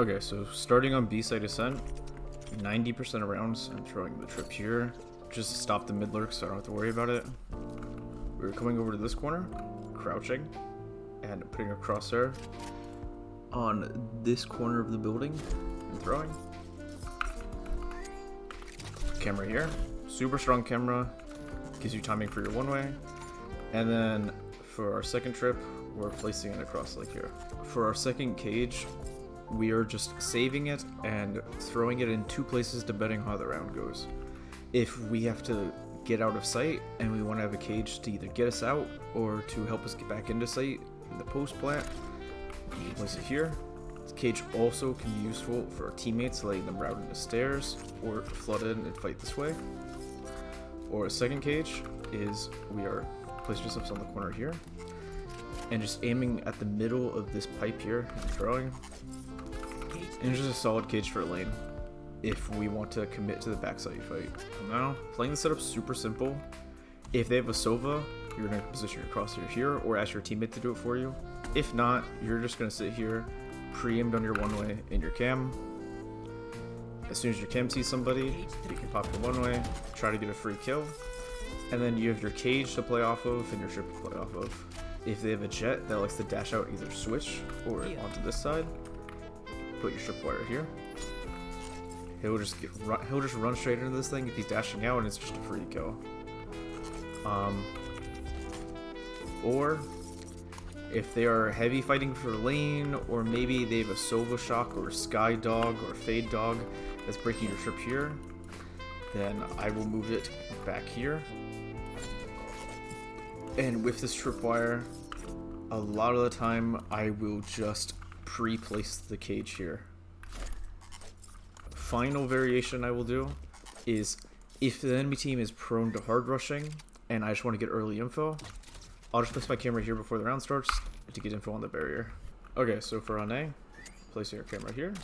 Okay, so starting on B side Ascent, 90% of rounds, I'm throwing the trip here, just to stop the mid lurk so I don't have to worry about it. We're coming over to this corner, crouching, and putting a crosshair on this corner of the building, and throwing. Camera here, super strong camera, gives you timing for your one way. And then for our second trip, we're placing it across like here. For our second cage, we are just saving it and throwing it in two places depending how the round goes. If we have to get out of sight and we want to have a cage to either get us out or to help us get back into sight in the post plant, you can place it here. This cage also can be useful for our teammates, letting them route into stairs or flood in and fight this way. Or a second cage is we are placing ourselves on the corner here and just aiming at the middle of this pipe here and throwing. And just a solid cage for a lane if we want to commit to the backside fight. Now, playing the setup super simple. If they have a Sova, you're going to position your crosshair here or ask your teammate to do it for you. If not, you're just going to sit here, pre-aimed on your one way in your cam. As soon as your cam sees somebody, you can pop your one way, try to get a free kill, and then you have your cage to play off of and your trip to play off of. If they have a jet that likes to dash out either switch or onto this side, put your tripwire here. He'll just run straight into this thing if he's dashing out, and it's just a free kill. Or if they are heavy fighting for lane, or maybe they have a Sova Shock or a Sky Dog or Fade Dog that's breaking your trip here, then I will move it back here. And with this tripwire, a lot of the time I will just pre-place the cage here. Final variation I will do is if the enemy team is prone to hard rushing and I just want to get early info, I'll just place my camera here before the round starts to get info on the barrier. Okay, so for on A, placing our camera here,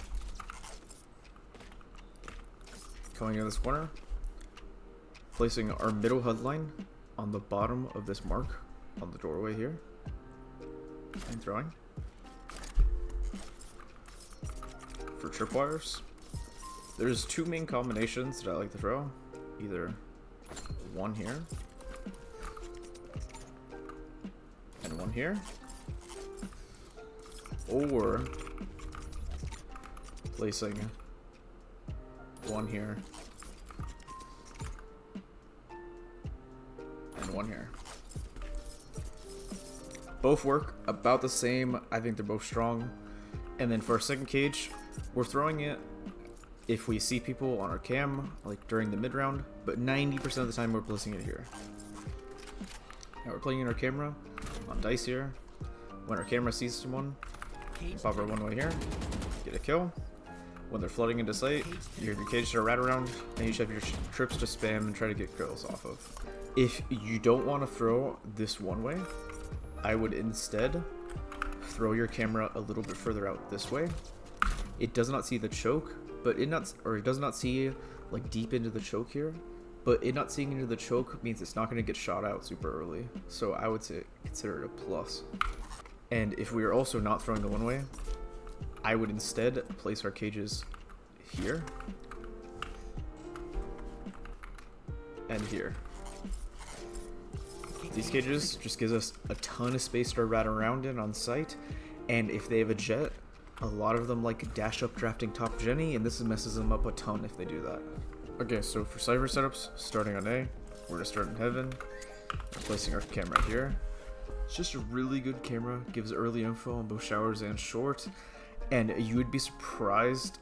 coming in this corner, placing our middle HUD line on the bottom of this mark on the doorway here, and throwing. For tripwires, there's two main combinations that I like to throw. Either one here and one here, or placing one here and one here. Both work about the same. I think they're both strong. And then for our second cage, we're throwing it if we see people on our cam, like during the mid round, but 90% of the time we're placing it here. Now we're playing in our camera on dice here. When our camera sees someone, pop our one way here, get a kill. When they're flooding into sight, you have your cage to rat around, and you should have your trips to spam and try to get kills off of. If you don't want to throw this one way, I would instead throw your camera a little bit further out this way. It does not see the choke, but it does not see like deep into the choke here, but it not seeing into the choke means it's not going to get shot out super early. So I would say consider it a plus. And if we are also not throwing the one way, I would instead place our cages here and here. These cages just gives us a ton of space to rat around in on site, and if they have a jet, a lot of them like dash up drafting top Jenny, and this messes them up a ton if they do that. Okay, so for Cypher setups, starting on A, we're gonna start in heaven, placing our camera here. It's just a really good camera, gives early info on both showers and short, and you would be surprised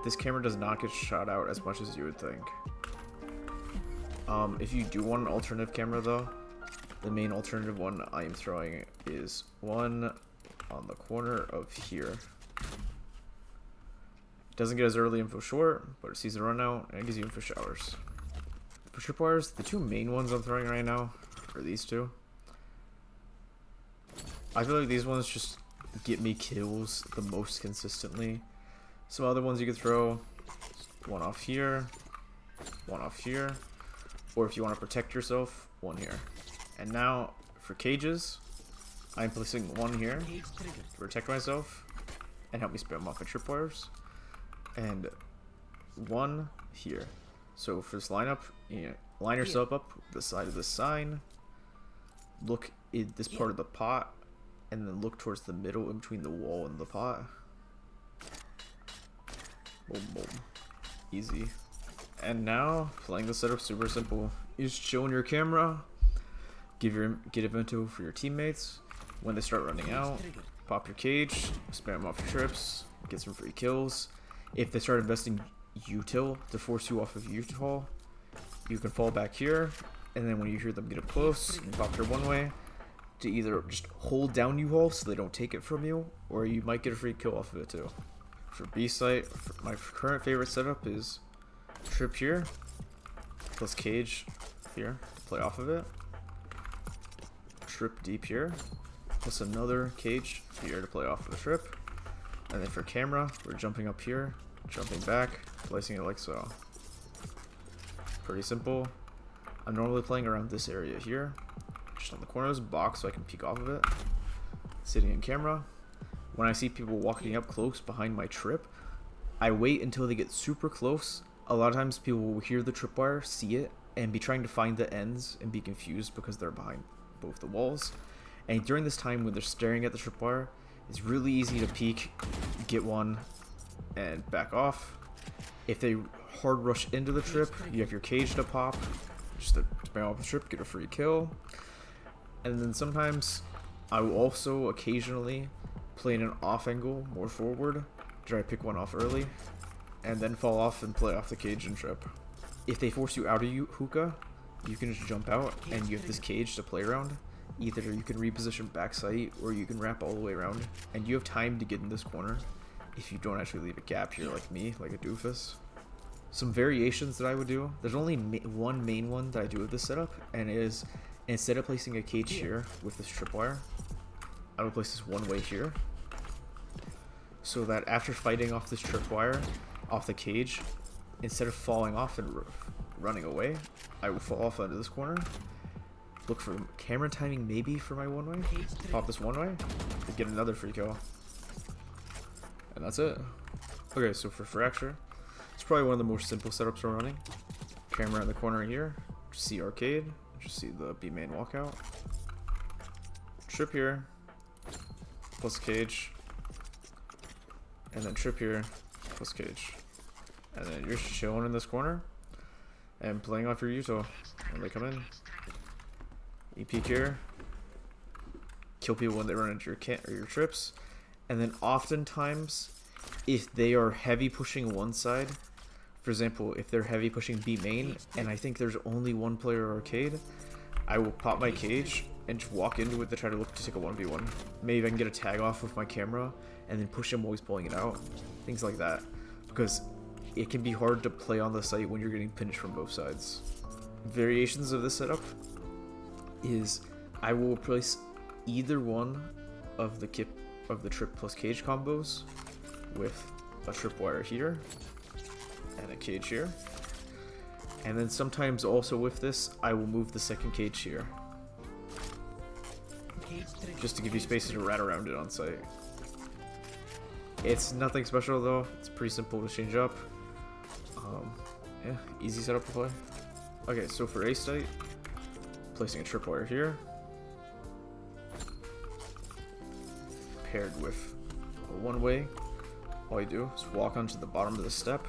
this camera does not get shot out as much as you would think. If you do want an alternative camera though, the main alternative one I am throwing is one on the corner of here. It doesn't get as early info short, but it sees the run out and it gives you info showers. For tripwires, the two main ones I'm throwing right now are these two. I feel like these ones just get me kills the most consistently. Some other ones you could throw, one off here, or if you want to protect yourself, one here. And now for cages, I'm placing one here to protect myself, and help me spam off my tripwires. And one here. So for this lineup, line yourself up the side of the sign, look in this part of the pot, and then look towards the middle in between the wall and the pot. Boom, boom. Easy. And now, playing the setup super simple. You just chill in your camera, get info for your teammates. When they start running out, pop your cage, spam off your trips, get some free kills. If they start investing util to force you off of util, you can fall back here, and then when you hear them get up close, you pop your one way to either just hold down U-haul so they don't take it from you, or you might get a free kill off of it too. For B site, my current favorite setup is trip here, plus cage here to play off of it, trip deep here, plus another cage here to play off of the trip, and then for camera, we're jumping up here, jumping back, placing it like so. Pretty simple. I'm normally playing around this area here, just on the corners, box so I can peek off of it, sitting in camera. When I see people walking up close behind my trip, I wait until they get super close. A lot of times people will hear the tripwire, see it, and be trying to find the ends and be confused because they're behind both the walls. And during this time when they're staring at the tripwire, it's really easy to peek, get one, and back off. If they hard rush into the trip, you have your cage to pop, just to spam off the trip, get a free kill. And then sometimes I will also occasionally play in an off angle, more forward, try to pick one off early, and then fall off and play off the cage and trip. If they force you out of hookah, you can just jump out and you have this cage to play around. Either you can reposition back sight or you can wrap all the way around, and you have time to get in this corner if you don't actually leave a gap here like me, like a doofus. Some variations that I would do, there's only one main one that I do with this setup, and it is, instead of placing a cage here with this tripwire, I would place this one way here, so that after fighting off this tripwire off the cage, instead of falling off and running away, I will fall off into this corner, look for camera timing maybe for my one way, pop this one way, and get another free kill. And that's it. Okay, so for fracture, it's probably one of the more simple setups we're running. Camera in the corner here, just see arcade, just see the B main walkout. Trip here, plus cage, and then trip here, plus cage. And then you're just chilling in this corner and playing off your util when they come in. You peek here, kill people when they run into your trips, and then oftentimes if they are heavy pushing one side, for example, if they're heavy pushing B main and I think there's only one player arcade, I will pop my cage and just walk into it to try to look to take a 1v1. Maybe I can get a tag off with my camera and then push him while he's pulling it out. Things like that. Because it can be hard to play on the site when you're getting pinched from both sides. Variations of this setup is I will place either one of the trip plus cage combos with a tripwire here and a cage here. And then sometimes also with this, I will move the second cage here, just to give you space to rat around it on site. It's nothing special though, it's pretty simple to change up. Yeah, easy setup to play. Okay, so for A site, placing a tripwire here, paired with a one way. All you do is walk onto the bottom of the step,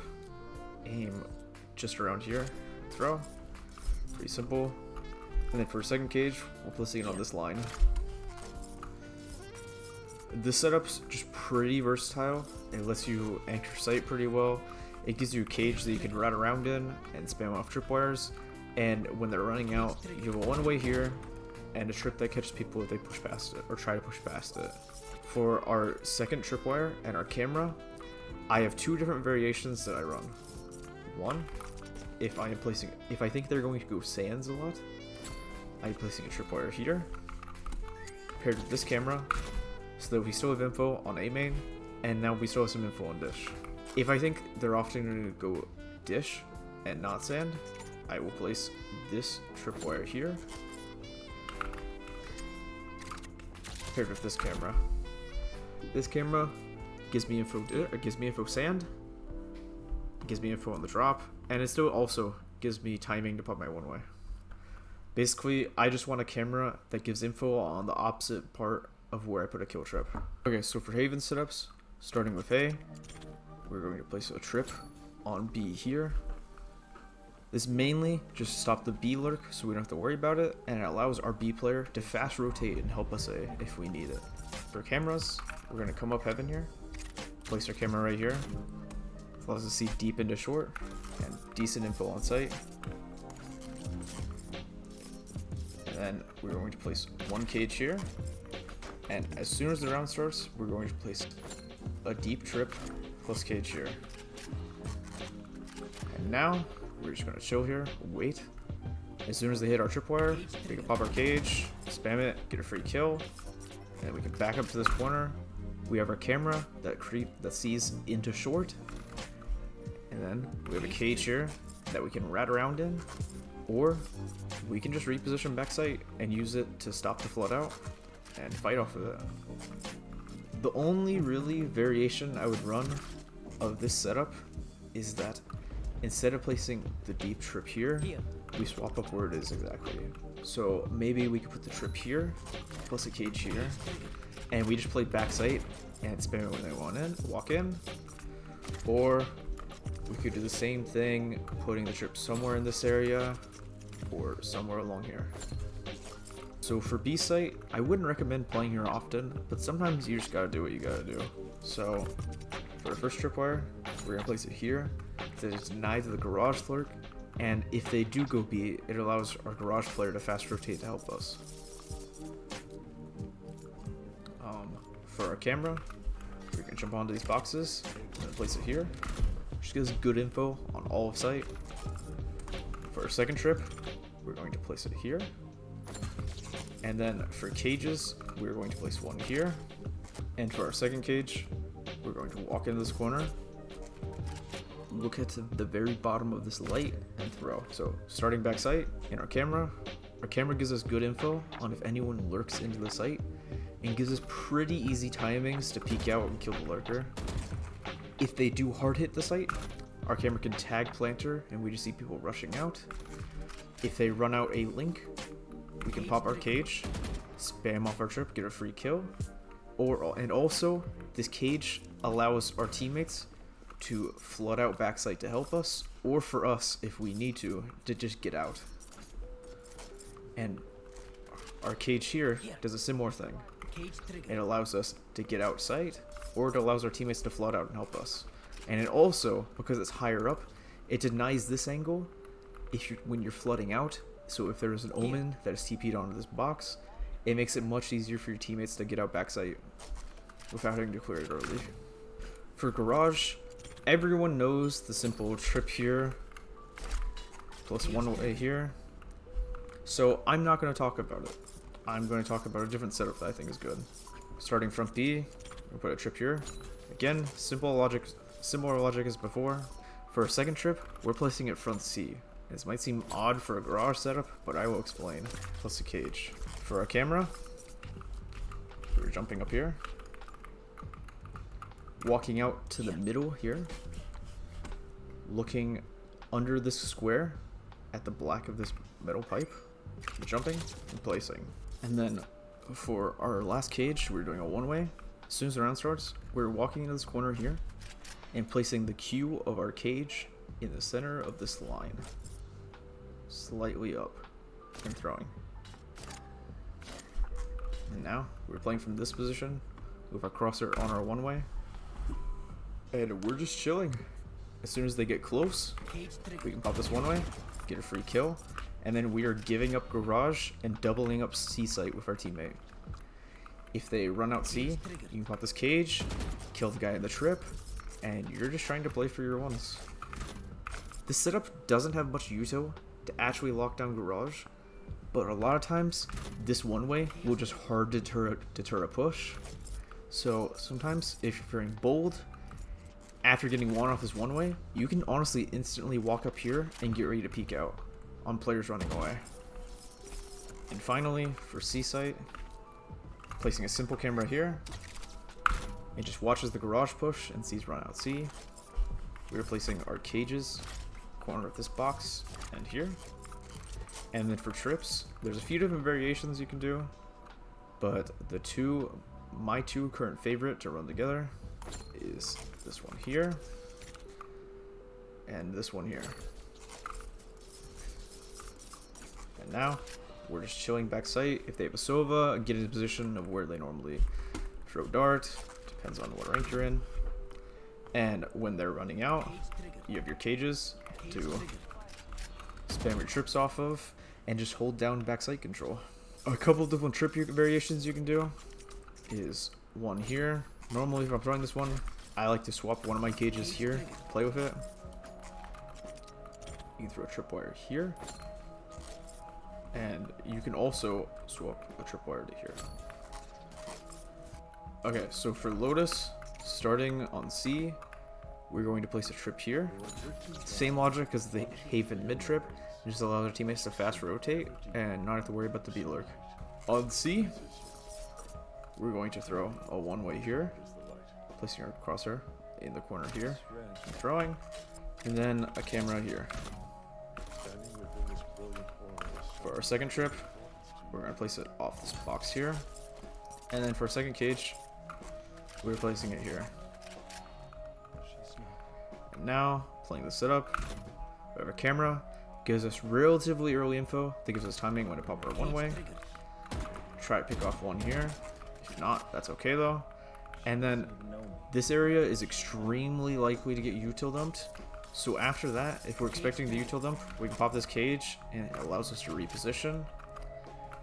aim just around here, throw. Pretty simple. And then for a second cage, we're placing it on this line. This setup's just pretty versatile. It lets you anchor sight pretty well. It gives you a cage that you can run around in and spam off tripwires. And when they're running out, you have a one way here and a trip that catches people if they push past it or try to push past it. For our second tripwire and our camera, I have two different variations that I run. One, if I think they're going to go Sens a lot, I'm placing a tripwire here, paired with this camera, so that we still have info on A main, and now we still have some info on dish. If I think they're often going to go dish and not sand, I will place this tripwire here, paired with this camera. This camera gives me info, it gives me info sand, it gives me info on the drop, and it still also gives me timing to pop my one way. Basically, I just want a camera that gives info on the opposite part of where I put a kill trip. Okay, so for Haven setups, starting with A, we're going to place a trip on B here. This mainly just to stop the B lurk so we don't have to worry about it, and it allows our B player to fast rotate and help us A if we need it. For cameras, we're going to come up heaven here, place our camera right here, allows us to see deep into short, and decent info on site. And then we're going to place one cage here, and as soon as the round starts, we're going to place a deep trip plus cage here. And now, we're just going to chill here, wait. As soon as they hit our tripwire, we can pop our cage, spam it, get a free kill, and then we can back up to this corner. We have our camera that sees into short, and then we have a cage here that we can rat around in, or we can just reposition backside and use it to stop the flood out and fight off of it. The only really variation I would run of this setup is that instead of placing the deep trip here, we swap up where it is exactly. So maybe we could put the trip here, plus a cage here, and we just play backside and spam it when they walk in. Or we could do the same thing, putting the trip somewhere in this area, or somewhere along here. So for B site, I wouldn't recommend playing here often, but sometimes you just gotta do what you gotta do. So for the first tripwire, we're gonna place it here. There's denied to the garage lurk, and if they do go B, it allows our garage player to fast rotate to help us. For our camera, we can jump onto these boxes and place it here, which gives good info on all of site. For our second trip, we're going to place it here, and then for cages, we're going to place one here, and for our second cage, we're going to walk into this corner, look at the very bottom of this light, and throw. So starting backside in our camera gives us good info on if anyone lurks into the site, and gives us pretty easy timings to peek out and kill the lurker. If they do hard hit the site, our camera can tag planter and we just see people rushing out. If they run out a link, we can pop our cage, spam off our trip, get a free kill. And also, this cage allows our teammates to flood out backside to help us, or for us, if we need to just get out. And our cage here does a similar thing. It allows us to get outside, or it allows our teammates to flood out and help us. And it also, because it's higher up, it denies this angle when you're flooding out. So if there's an omen that is TP'd onto this box, it makes it much easier for your teammates to get out backside without having to clear it early. For garage, everyone knows the simple trip here plus one way here. So I'm not going to talk about it. I'm going to talk about a different setup that I think is good. Starting front B, we'll put a trip here. Again, similar logic as before. For a second trip, we're placing it front C. This might seem odd for a garage setup, but I will explain. Plus a cage. For our camera, we're jumping up here, walking out to the middle here, looking under this square at the black of this metal pipe, jumping and placing. And then for our last cage, we're doing a one-way. As soon as the round starts, we're walking into this corner here and placing the Q of our cage in the center of this line, slightly up, and throwing. And now we're playing from this position with our crosshair on our one-way, and we're just chilling. As soon as they get close, we can pop this one-way, get a free kill, and then we are giving up garage and doubling up C site with our teammate. If they run out C, you can pop this cage, kill the guy in the trip, and you're just trying to play for your ones. This setup doesn't have much util to actually lock down garage, but a lot of times this one way will just hard deter a push. So sometimes if you're feeling bold, after getting one off this one way, you can honestly instantly walk up here and get ready to peek out on players running away. And finally, for C site, placing a simple camera here, It just watches the garage push and sees run out C. We're placing our cages, corner of this box, and here. And then for trips, there's a few different variations you can do, but my two current favorite to run together is this one here, and this one here. And now, we're just chilling back sight. If they have a Sova, get in a position of where they normally throw dart, depends on what rank you're in. And when they're running out, you have your cages to spam your trips off of, and just hold down backside control. A couple of different trip variations you can do is one here. Normally if I'm throwing this one, I like to swap one of my cages here, play with it. You can throw a tripwire here. And you can also swap a tripwire to here. Okay, so for Lotus, starting on C, we're going to place a trip here. Same logic as the Haven mid trip. Just allow their teammates to fast rotate and not have to worry about the B lurk. On C, we're going to throw a one-way here, placing our crosshair in the corner here, and throwing, and then a camera here. For our second trip, we're going to place it off this box here, and then for our second cage, we're placing it here. And now, playing the setup, we have a camera. Gives us relatively early info that gives us timing when to pop our one way. Try to pick off one here. If not, that's okay though. And then this area is extremely likely to get util dumped. So after that, if we're expecting the util dump, we can pop this cage and it allows us to reposition.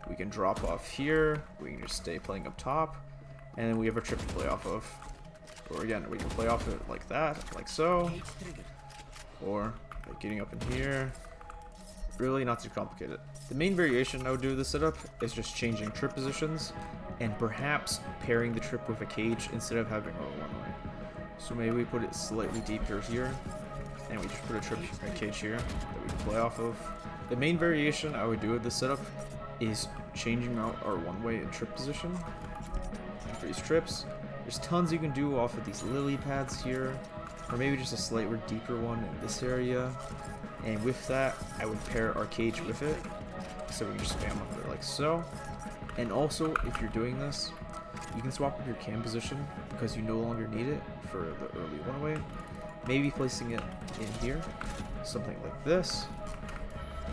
We can drop off here. We can just stay playing up top. And then we have a trip to play off of. Or again, we can play off it like that, like so. Or like getting up in here. Really not too complicated. The main variation I would do with this setup is just changing trip positions and perhaps pairing the trip with a cage instead of having a one-way. So maybe we put it slightly deeper here and we just put a cage here that we can play off of. The main variation I would do with this setup is changing out our one-way and trip position. And for these trips, there's tons you can do off of these lily pads here, or maybe just a slightly deeper one in this area. And with that, I would pair our cage with it, so we can just spam under like so. And also, if you're doing this, you can swap up your cam position because you no longer need it for the early one-way. Maybe placing it in here, something like this,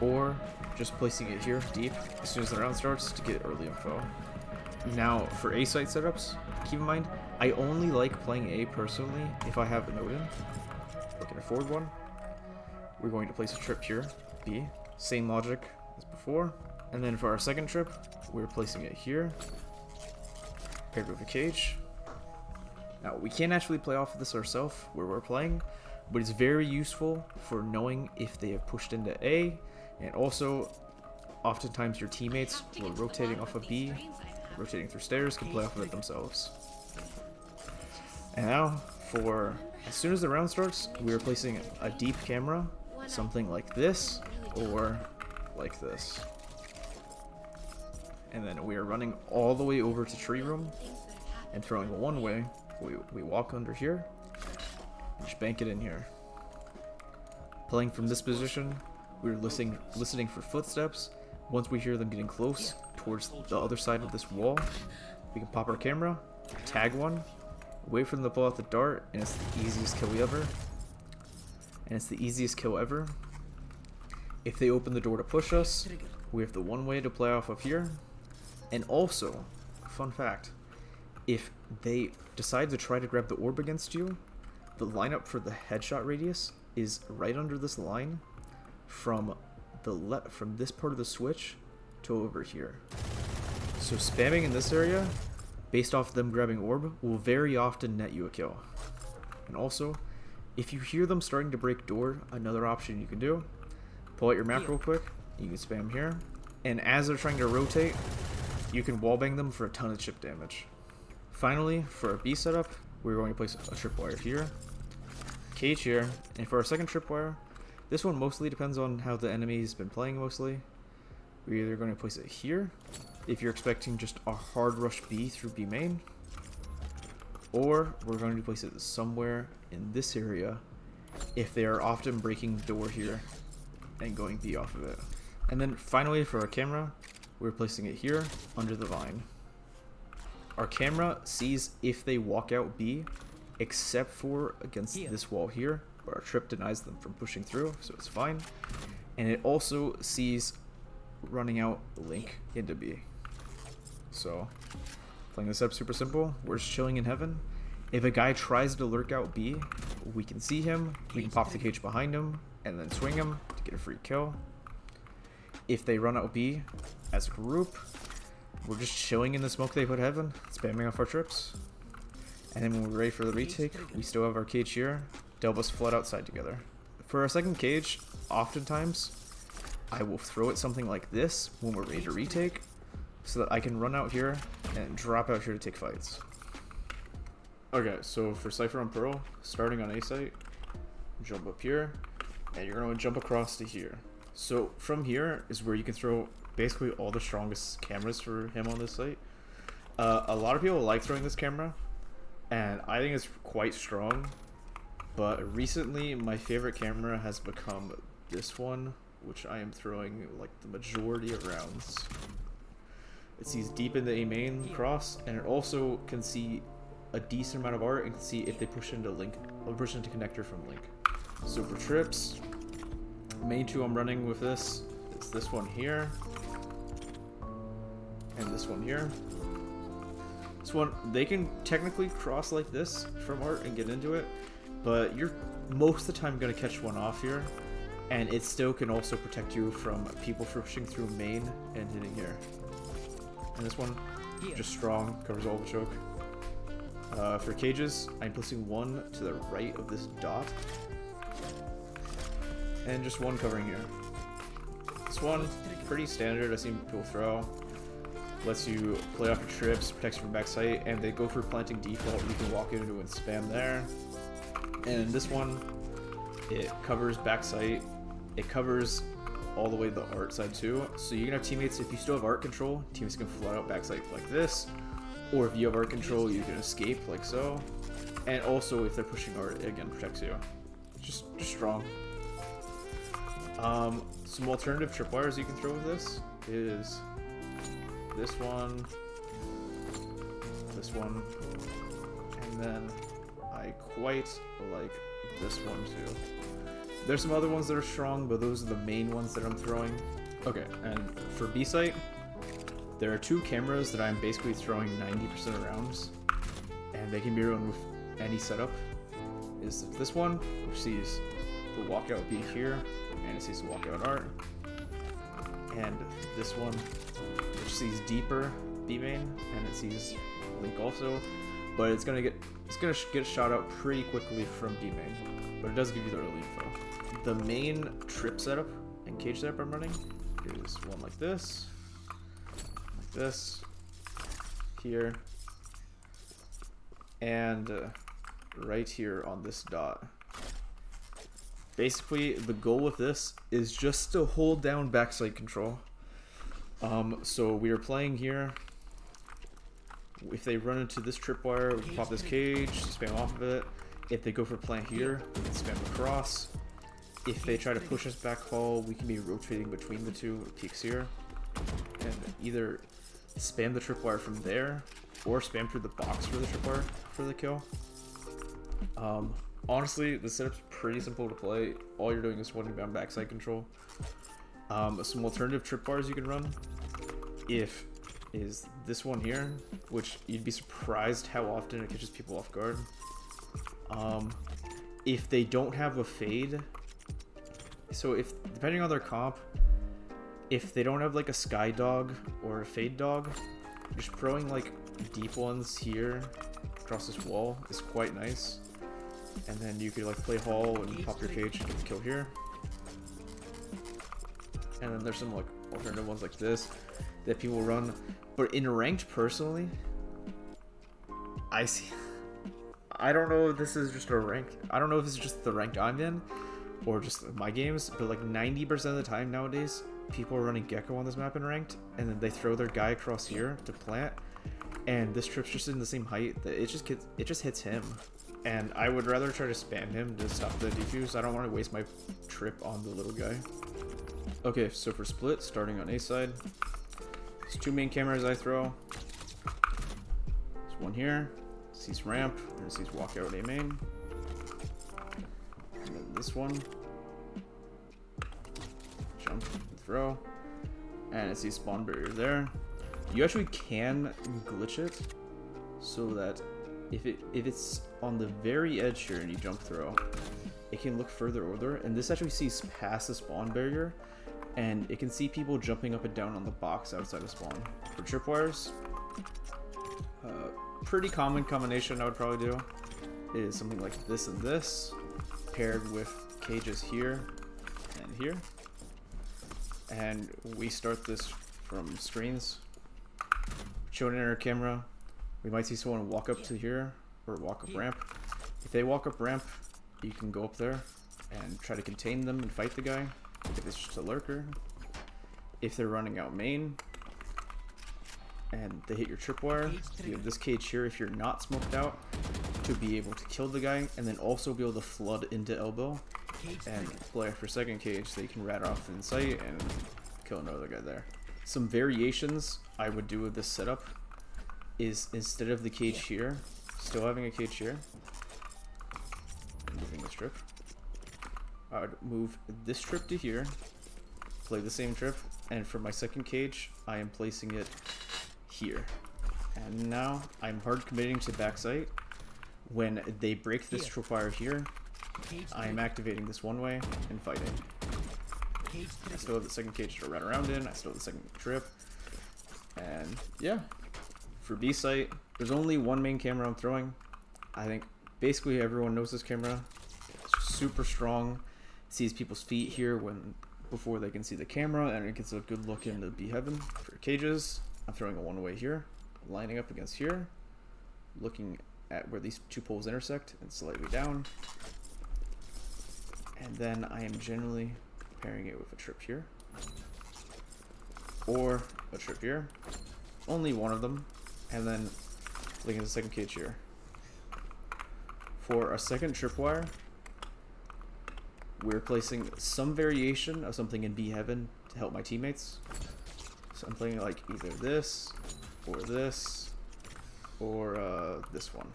or just placing it here deep as soon as the round starts to get early info. Now, for A site setups, keep in mind, I only like playing A personally if I have a node in. I can afford one. We're going to place a trip here, B, same logic as before. And then for our second trip, we're placing it here, paired with a cage. Now, we can't actually play off of this ourselves where we're playing, but it's very useful for knowing if they have pushed into A, and also, oftentimes your teammates who are rotating off of B, rotating through stairs, can play off of it themselves. And now, for as soon as the round starts, we are placing a deep camera, something like this, or like this. And then we are running all the way over to tree room, and throwing a one-way. We walk under here, and just bank it in here. Playing from this position, we're listening for footsteps. Once we hear them getting close towards the other side of this wall, we can pop our camera, tag one, wait for them to pull out the dart, and it's the easiest kill ever. If they open the door to push us, we have the one-way to play off of here. And also, fun fact, if they decide to try to grab the orb against you, the lineup for the headshot radius is right under this line from this part of the switch to over here. So spamming in this area, based off them grabbing orb, will very often net you a kill. And also, if you hear them starting to break door, another option you can do, pull out your map real quick, you can spam here, and as they're trying to rotate, you can wallbang them for a ton of chip damage. Finally, for our B setup, we're going to place a tripwire here, cage here, and for our second tripwire, this one mostly depends on how the enemy's been playing mostly. We're either going to place it here, if you're expecting just a hard rush B through B main, or we're going to place it somewhere in this area if they are often breaking door here and going B off of it. And then finally for our camera, we're placing it here under the vine. Our camera sees if they walk out B, except for against this wall here, where our trip denies them from pushing through, so it's fine. And it also sees running out link into B. So playing this up super simple, we're just chilling in heaven. If a guy tries to lurk out B, we can see him, we can pop the cage behind him, and then swing him to get a free kill. If they run out B as a group, we're just chilling in the smoke they put heaven, spamming off our trips. And then when we're ready for the retake, we still have our cage here. They'll just flood outside together. For our second cage, oftentimes, I will throw it something like this when we're ready to retake, so that I can run out here and drop out here to take fights. Okay, so for Cypher on Pearl, starting on A site, jump up here, and you're going to jump across to here. So from here is where you can throw basically all the strongest cameras for him on this site. A lot of people like throwing this camera, and I think it's quite strong, but recently my favorite camera has become this one, which I am throwing like the majority of rounds. It sees deep into A main cross, and it also can see a decent amount of art and can see if they push into link, or push into connector from link. So for trips, main two I'm running with this is this one here, and this one here. This one, they can technically cross like this from art and get into it, but you're most of the time going to catch one off here, and it still can also protect you from people pushing through main and hitting here. And this one, just strong, covers all the choke. For cages, I'm placing one to the right of this dot, and just one covering here. This one, pretty standard, I've seen people throw. Lets you play off your trips, protects you from backside, and they go for planting default. You can walk into and spam there. And this one, it covers backside. It covers all the way to the art side too. So you can have teammates, if you still have art control, teammates can flood out backside like this. Or if you have art control, you can escape like so. And also if they're pushing art, it again protects you. Just strong. Some alternative tripwires you can throw with this is this one, and then I quite like this one too. There's some other ones that are strong, but those are the main ones that I'm throwing. Okay, and for B site, there are two cameras that I'm basically throwing 90% of rounds, and they can be run with any setup. Is this one, which sees the walkout B here, and it sees the walkout art, and this one, which sees deeper B main, and it sees link also, but it's gonna get shot out pretty quickly from B main, but it does give you the early info. The main trip setup and cage setup I'm running is one like this, here, and right here on this dot. Basically, the goal with this is just to hold down backside control. So we are playing here. If they run into this tripwire, we can pop this cage, spam off of it. If they go for plant here, we can spam across. If they try to push us back hall, we can be rotating between the two peaks here. And either spam the tripwire from there, or spam through the box for the tripwire for the kill. Honestly, the setup's pretty simple to play. All you're doing is holding down backside control. Some alternative tripwires you can run is this one here, which you'd be surprised how often it catches people off guard. If they don't have a fade, so if depending on their comp, if they don't have like a sky dog or a fade dog, just throwing like deep ones here across this wall is quite nice. And then you could like play hall and pop your cage and get the kill here. And then there's some like alternative ones like this that people run. But in ranked personally, I don't know if this is just a rank. I don't know if this is just the rank I'm in or just my games, but like 90% of the time nowadays, people are running Gecko on this map in ranked, and then they throw their guy across here to plant, and this trip's just in the same height that it just hits him. And I would rather try to spam him to stop the defuse. I don't want to waste my trip on the little guy. Okay, so for split, starting on A side, there's 2 main cameras I throw. There's one here, sees ramp, and it sees walkout A main. And then this one, jump, and throw, and it sees spawn barrier there. You actually can glitch it so that if it's on the very edge here and you jump throw, it can look further over, and this actually sees past the spawn barrier, and it can see people jumping up and down on the box outside of spawn. For tripwires, pretty common combination I would probably do is something like this and this, paired with cages here and here. And we start this from screens. Showing in our camera, we might see someone walk up to here or walk up ramp. If they walk up ramp, you can go up there and try to contain them and fight the guy if it's just a lurker. If they're running out main and they hit your tripwire, you have this cage here if you're not smoked out to be able to kill the guy, and then also be able to flood into elbow and play for second cage so you can rat off in sight and kill another guy there. Some variations I would do with this setup is, instead of the cage here, still having a cage here, moving the strip, I would move this trip to here, play the same trip, and for my second cage, I am placing it here. And now I'm hard committing to backside. When they break this tripwire here, I am activating this one way and fighting. I still have the second cage to run around in, I still have the second trip, and yeah. For B site, there's only one main camera I'm throwing. I think basically everyone knows this camera. It's super strong, sees people's feet here before they can see the camera, and it gets a good look into B heaven. For cages, I'm throwing a one-way here, lining up against here, looking at where these 2 poles intersect and slightly down. And then I am generally pairing it with a trip here or a trip here, only one of them, and then looking at the second cage here. For a second tripwire, we're placing some variation of something in B heaven to help my teammates. So I'm playing like either this or this one.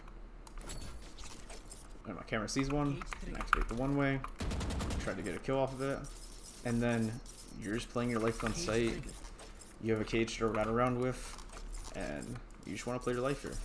And my camera sees one, and activate the one way, try to get a kill off of it, and then you're just playing your life on sight. You have a cage to run around with, and you just want to play your life here.